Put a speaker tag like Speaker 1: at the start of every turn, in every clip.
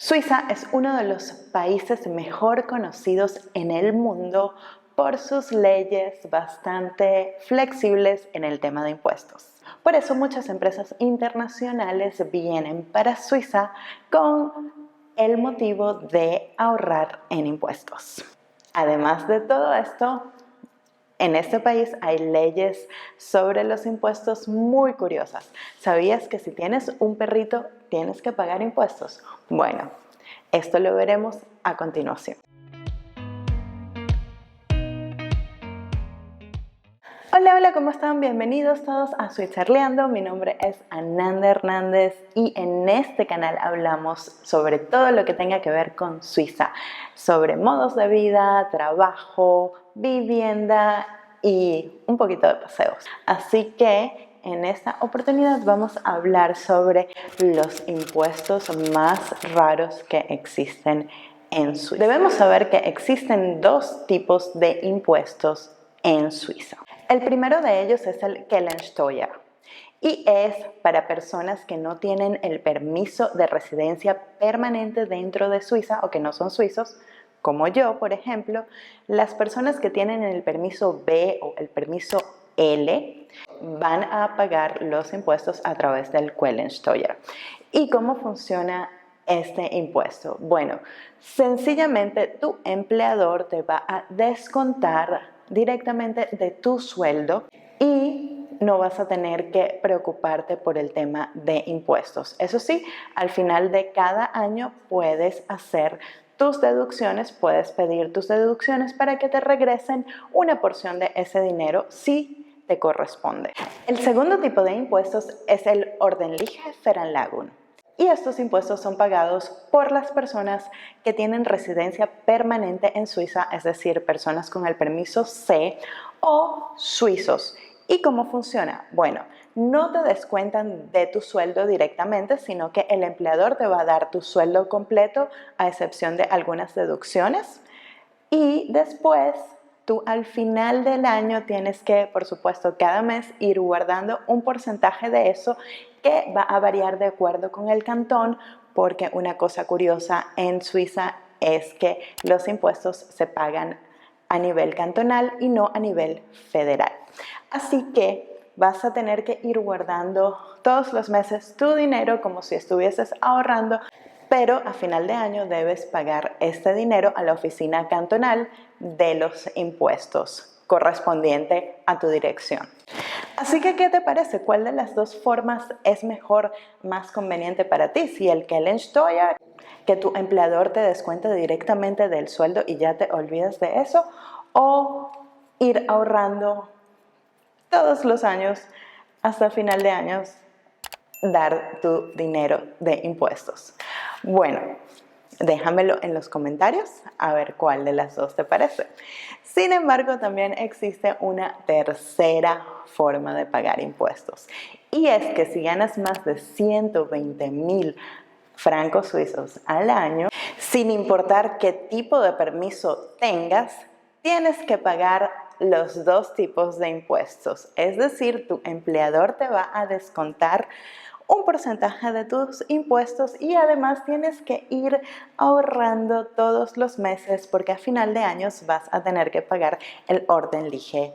Speaker 1: Suiza es uno de los países mejor conocidos en el mundo por sus leyes bastante flexibles en el tema de impuestos. Por eso muchas empresas internacionales vienen para Suiza con el motivo de ahorrar en impuestos. Además de todo esto, en este país hay leyes sobre los impuestos muy curiosas. ¿Sabías que si tienes un perrito tienes que pagar impuestos? Bueno, esto lo veremos a continuación. Hola, ¿cómo están? Bienvenidos todos a Switzerleando. Mi nombre es Ananda Hernández y en este canal hablamos sobre todo lo que tenga que ver con Suiza, sobre modos de vida, trabajo, vivienda y un poquito de paseos. Así que en esta oportunidad vamos a hablar sobre los impuestos más raros que existen en Suiza. Debemos saber que existen dos tipos de impuestos en Suiza. El primero de ellos es el Quellensteuer y es para personas que no tienen el permiso de residencia permanente dentro de Suiza o que no son suizos, como yo, por ejemplo. Las personas que tienen el permiso B o el permiso L van a pagar los impuestos a través del Quellensteuer. ¿Y cómo funciona este impuesto? Bueno, sencillamente tu empleador te va a descontar directamente de tu sueldo y no vas a tener que preocuparte por el tema de impuestos. Eso sí, al final de cada año puedes hacer tus deducciones, puedes pedir tus deducciones para que te regresen una porción de ese dinero si te corresponde. El segundo tipo de impuestos es el Ordentliche Veranlagung. Y estos impuestos son pagados por las personas que tienen residencia permanente en Suiza, es decir, personas con el permiso C o suizos. ¿Y cómo funciona? Bueno, no te descuentan de tu sueldo directamente, sino que el empleador te va a dar tu sueldo completo, a excepción de algunas deducciones. Y después, tú al final del año tienes que, por supuesto, cada mes ir guardando un porcentaje de eso que va a variar de acuerdo con el cantón, porque una cosa curiosa en Suiza es que los impuestos se pagan a nivel cantonal y no a nivel federal. Así que vas a tener que ir guardando todos los meses tu dinero como si estuvieses ahorrando, pero a final de año debes pagar este dinero a la oficina cantonal de los impuestos correspondiente a tu dirección. Así que, ¿qué te parece? ¿Cuál de las dos formas es mejor, más conveniente para ti? Si el Quellensteuer, que tu empleador te descuente directamente del sueldo y ya te olvidas de eso, o ir ahorrando todos los años hasta final de años, dar tu dinero de impuestos. Bueno, déjamelo en los comentarios a ver cuál de las dos te parece. Sin embargo, también existe una tercera forma de pagar impuestos. Y es que si ganas más de 120.000 francos suizos al año, sin importar qué tipo de permiso tengas, tienes que pagar los dos tipos de impuestos. Es decir, tu empleador te va a descontar un porcentaje de tus impuestos y además tienes que ir ahorrando todos los meses porque a final de años vas a tener que pagar el Ordentliche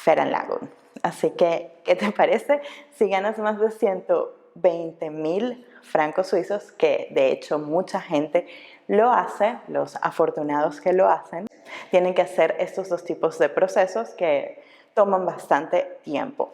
Speaker 1: Veranlagung. Así que, ¿qué te parece? Si ganas más de 120.000 francos suizos, que de hecho mucha gente lo hace, los afortunados que lo hacen, tienen que hacer estos dos tipos de procesos que toman bastante tiempo.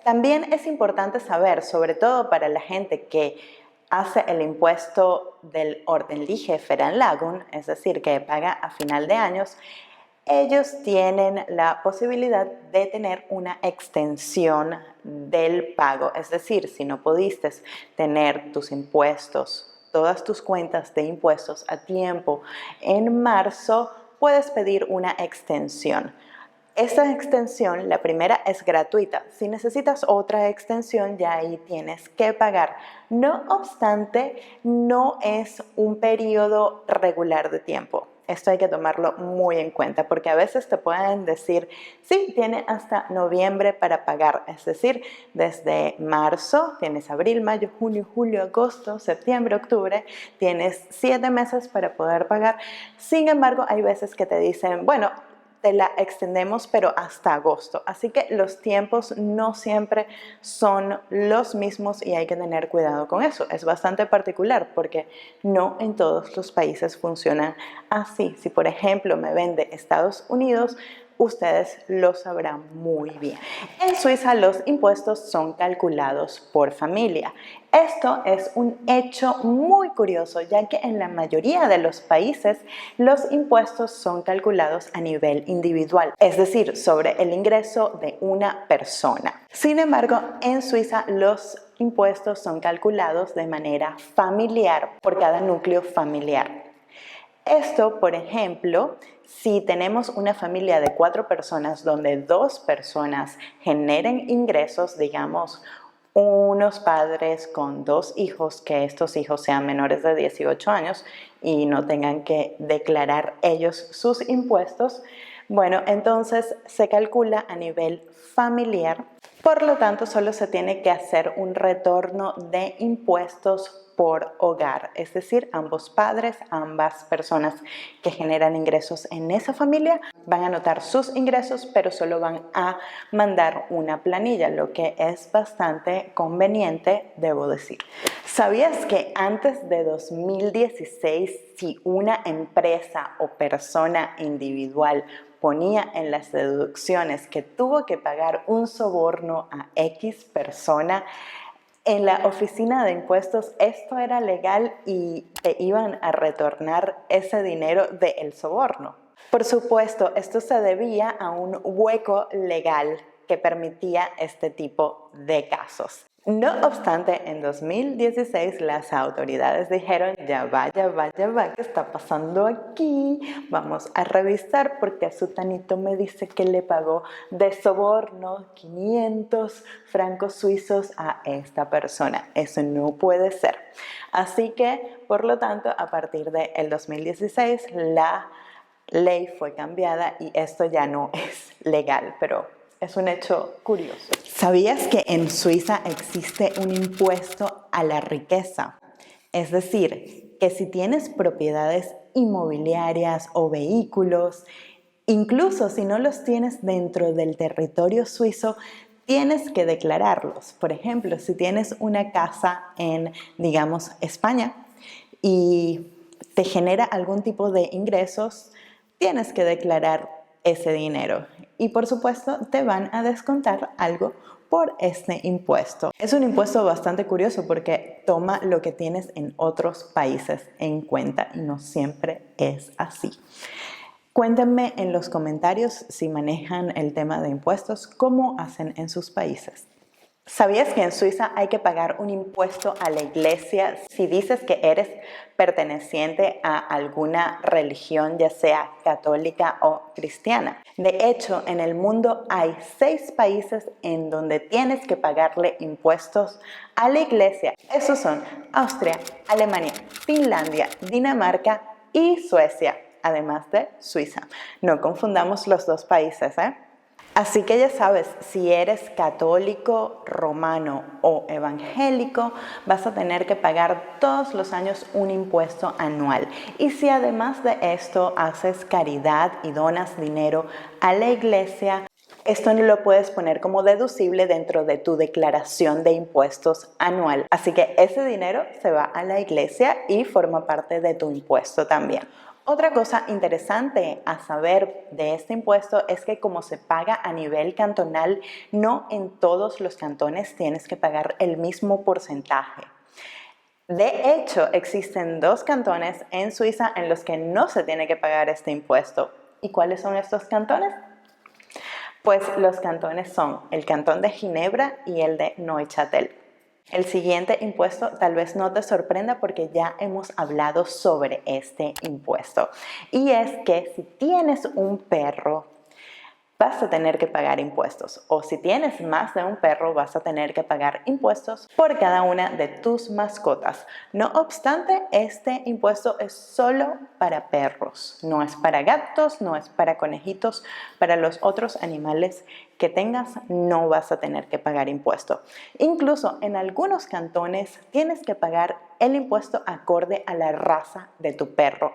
Speaker 1: También es importante saber, sobre todo para la gente que hace el impuesto del Ordentliche Veranlagung, es decir, que paga a final de años, ellos tienen la posibilidad de tener una extensión del pago. Es decir, si no pudiste tener tus impuestos, todas tus cuentas de impuestos a tiempo en marzo, puedes pedir una extensión. Esta extensión, la primera, es gratuita. Si necesitas otra extensión, ya ahí tienes que pagar. No obstante, no es un periodo regular de tiempo. Esto hay que tomarlo muy en cuenta porque a veces te pueden decir, sí, tiene hasta noviembre para pagar, es decir, desde marzo tienes abril, mayo, junio, julio, agosto, septiembre, octubre, tienes 7 meses para poder pagar. Sin embargo, hay veces que te dicen, bueno, te la extendemos pero hasta agosto, así que los tiempos no siempre son los mismos y hay que tener cuidado con eso. Es bastante particular porque no en todos los países funcionan así. Si por ejemplo me vende Estados Unidos, ustedes lo sabrán muy bien. En Suiza los impuestos son calculados por familia. Esto es un hecho muy curioso, ya que en la mayoría de los países los impuestos son calculados a nivel individual, es decir, sobre el ingreso de una persona. Sin embargo, en Suiza los impuestos son calculados de manera familiar por cada núcleo familiar. Esto, por ejemplo, si tenemos una familia de 4 personas donde 2 personas generen ingresos, digamos, unos padres con 2 hijos, que estos hijos sean menores de 18 años y no tengan que declarar ellos sus impuestos, bueno, entonces se calcula a nivel familiar. Por lo tanto, solo se tiene que hacer un retorno de impuestos por hogar, es decir, ambos padres, ambas personas que generan ingresos en esa familia van a anotar sus ingresos, pero solo van a mandar una planilla, lo que es bastante conveniente, debo decir. ¿Sabías que antes de 2016, si una empresa o persona individual ponía en las deducciones que tuvo que pagar un soborno a X persona, en la oficina de impuestos esto era legal y te iban a retornar ese dinero del soborno? Por supuesto, esto se debía a un hueco legal que permitía este tipo de casos. No obstante, en 2016 las autoridades dijeron, ya va, ¿qué está pasando aquí? Vamos a revisar porque Sutanito me dice que le pagó de soborno 500 francos suizos a esta persona. Eso no puede ser. Así que, por lo tanto, a partir del 2016 la ley fue cambiada y esto ya no es legal, pero es un hecho curioso. ¿Sabías que en Suiza existe un impuesto a la riqueza? Es decir, que si tienes propiedades inmobiliarias o vehículos, incluso si no los tienes dentro del territorio suizo, tienes que declararlos. Por ejemplo, si tienes una casa en, digamos, España y te genera algún tipo de ingresos, tienes que declarar ese dinero y por supuesto te van a descontar algo por este impuesto. Es un impuesto bastante curioso porque toma lo que tienes en otros países en cuenta y no siempre es así. Cuéntenme en los comentarios si manejan el tema de impuestos, cómo hacen en sus países. ¿Sabías que en Suiza hay que pagar un impuesto a la iglesia si dices que eres perteneciente a alguna religión, ya sea católica o cristiana? De hecho, en el mundo hay 6 países en donde tienes que pagarle impuestos a la iglesia. Esos son Austria, Alemania, Finlandia, Dinamarca y Suecia, además de Suiza. No confundamos los 2 países, ¿eh? Así que ya sabes, si eres católico, romano o evangélico, vas a tener que pagar todos los años un impuesto anual. Y si además de esto haces caridad y donas dinero a la iglesia, esto no lo puedes poner como deducible dentro de tu declaración de impuestos anual. Así que ese dinero se va a la iglesia y forma parte de tu impuesto también. Otra cosa interesante a saber de este impuesto es que como se paga a nivel cantonal, no en todos los cantones tienes que pagar el mismo porcentaje. De hecho, existen 2 cantones en Suiza en los que no se tiene que pagar este impuesto. ¿Y cuáles son estos cantones? Pues los cantones son el cantón de Ginebra y el de Neuchâtel. El siguiente impuesto tal vez no te sorprenda porque ya hemos hablado sobre este impuesto. Y es que si tienes un perro, vas a tener que pagar impuestos. O si tienes más de un perro, vas a tener que pagar impuestos por cada una de tus mascotas. No obstante, este impuesto es solo para perros, no es para gatos, no es para conejitos. Para los otros animales que tengas no vas a tener que pagar impuesto. Incluso en algunos cantones tienes que pagar el impuesto acorde a la raza de tu perro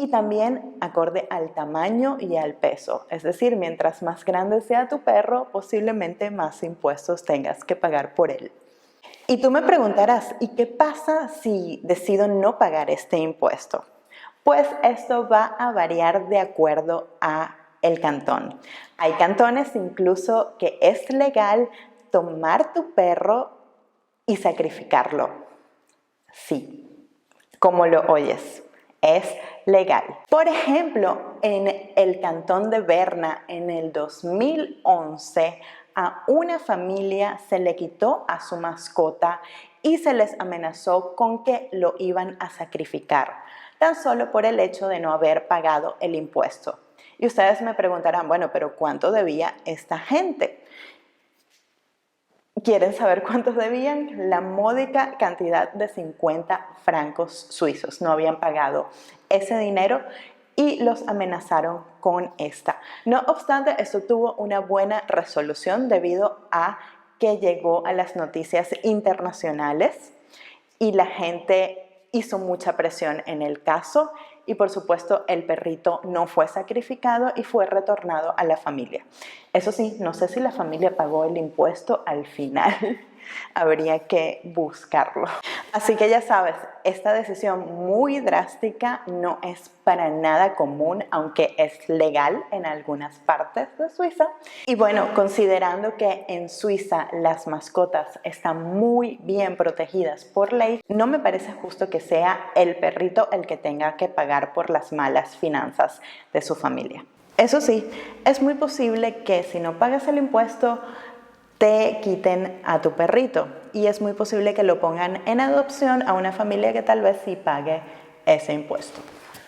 Speaker 1: y también acorde al tamaño y al peso. Es decir, mientras más grande sea tu perro, posiblemente más impuestos tengas que pagar por él. Y tú me preguntarás, ¿y qué pasa si decido no pagar este impuesto? Pues esto va a variar de acuerdo a el cantón. Hay cantones incluso que es legal tomar tu perro y sacrificarlo. Sí, como lo oyes, es legal. Por ejemplo, en el cantón de Berna en el 2011, a una familia se le quitó a su mascota y se les amenazó con que lo iban a sacrificar, tan solo por el hecho de no haber pagado el impuesto. Y ustedes me preguntarán, bueno, pero ¿cuánto debía esta gente? ¿Quieren saber cuántos debían? La módica cantidad de 50 francos suizos. No habían pagado ese dinero y los amenazaron con esta. No obstante, esto tuvo una buena resolución debido a que llegó a las noticias internacionales y la gente hizo mucha presión en el caso y por supuesto el perrito no fue sacrificado y fue retornado a la familia. Eso sí, no sé si la familia pagó el impuesto al final, habría que buscarlo. Así que ya sabes, esta decisión muy drástica no es para nada común, aunque es legal en algunas partes de Suiza. Y bueno, considerando que en Suiza las mascotas están muy bien protegidas por ley, no me parece justo que sea el perrito el que tenga que pagar por las malas finanzas de su familia. Eso sí, es muy posible que si no pagas el impuesto, te quiten a tu perrito y es muy posible que lo pongan en adopción a una familia que tal vez sí pague ese impuesto.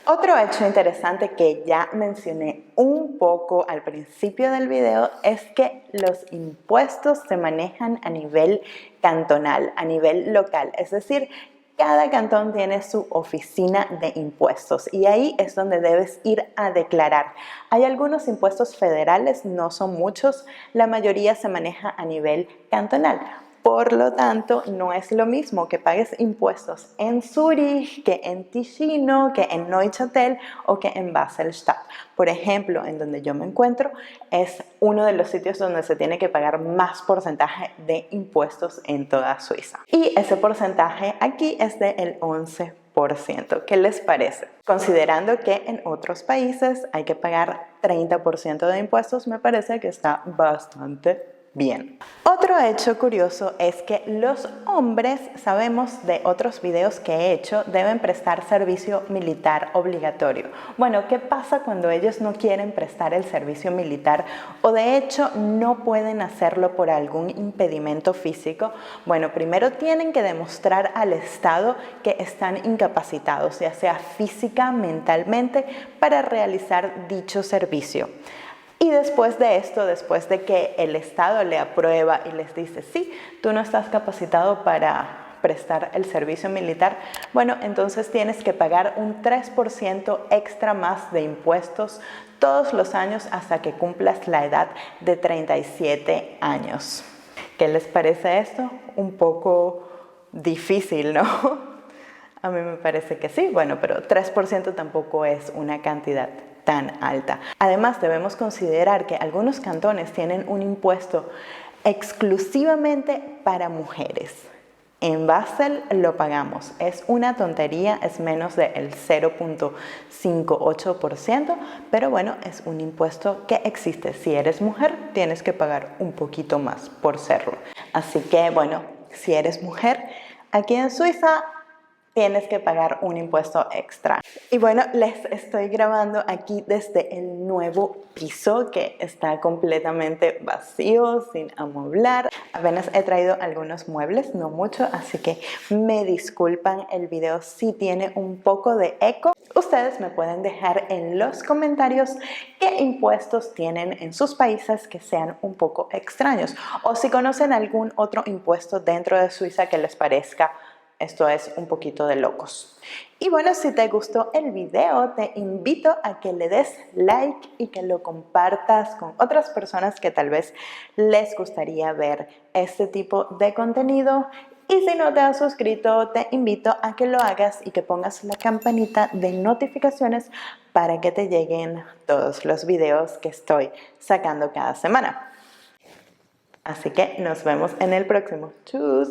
Speaker 1: Otro hecho interesante que ya mencioné un poco al principio del video es que los impuestos se manejan a nivel cantonal, a nivel local, es decir, cada cantón tiene su oficina de impuestos y ahí es donde debes ir a declarar. Hay algunos impuestos federales, no son muchos, la mayoría se maneja a nivel cantonal. Por lo tanto, no es lo mismo que pagues impuestos en Zurich, que en Ticino, que en Neuchâtel o que en Basel-Stadt. Por ejemplo, en donde yo me encuentro, es uno de los sitios donde se tiene que pagar más porcentaje de impuestos en toda Suiza. Y ese porcentaje aquí es del 11%. ¿Qué les parece? Considerando que en otros países hay que pagar 30% de impuestos, me parece que está bastante bien. Otro hecho curioso es que los hombres, sabemos de otros videos que he hecho, deben prestar servicio militar obligatorio. Bueno, ¿qué pasa cuando ellos no quieren prestar el servicio militar o de hecho no pueden hacerlo por algún impedimento físico? Bueno, primero tienen que demostrar al Estado que están incapacitados, ya sea física, mentalmente, para realizar dicho servicio. Y después de esto, después de que el Estado le aprueba y les dice, sí, tú no estás capacitado para prestar el servicio militar, bueno, entonces tienes que pagar un 3% extra más de impuestos todos los años hasta que cumplas la edad de 37 años. ¿Qué les parece esto? Un poco difícil, ¿no? A mí me parece que sí, bueno, pero 3% tampoco es una cantidad tan alta. Además, debemos considerar que algunos cantones tienen un impuesto exclusivamente para mujeres. En Basel lo pagamos, es una tontería, es menos del 0.58%, pero bueno, es un impuesto que existe. Si eres mujer, tienes que pagar un poquito más por serlo. Así que bueno, si eres mujer, aquí en Suiza tienes que pagar un impuesto extra. Y bueno, les estoy grabando aquí desde el nuevo piso que está completamente vacío, sin amueblar. Apenas he traído algunos muebles, no mucho, así que me disculpan, el video sí tiene un poco de eco. Ustedes me pueden dejar en los comentarios qué impuestos tienen en sus países que sean un poco extraños, o si conocen algún otro impuesto dentro de Suiza que les parezca esto es un poquito de locos. Y bueno, si te gustó el video, te invito a que le des like y que lo compartas con otras personas que tal vez les gustaría ver este tipo de contenido. Y si no te has suscrito, te invito a que lo hagas y que pongas la campanita de notificaciones para que te lleguen todos los videos que estoy sacando cada semana. Así que nos vemos en el próximo. ¡Chus!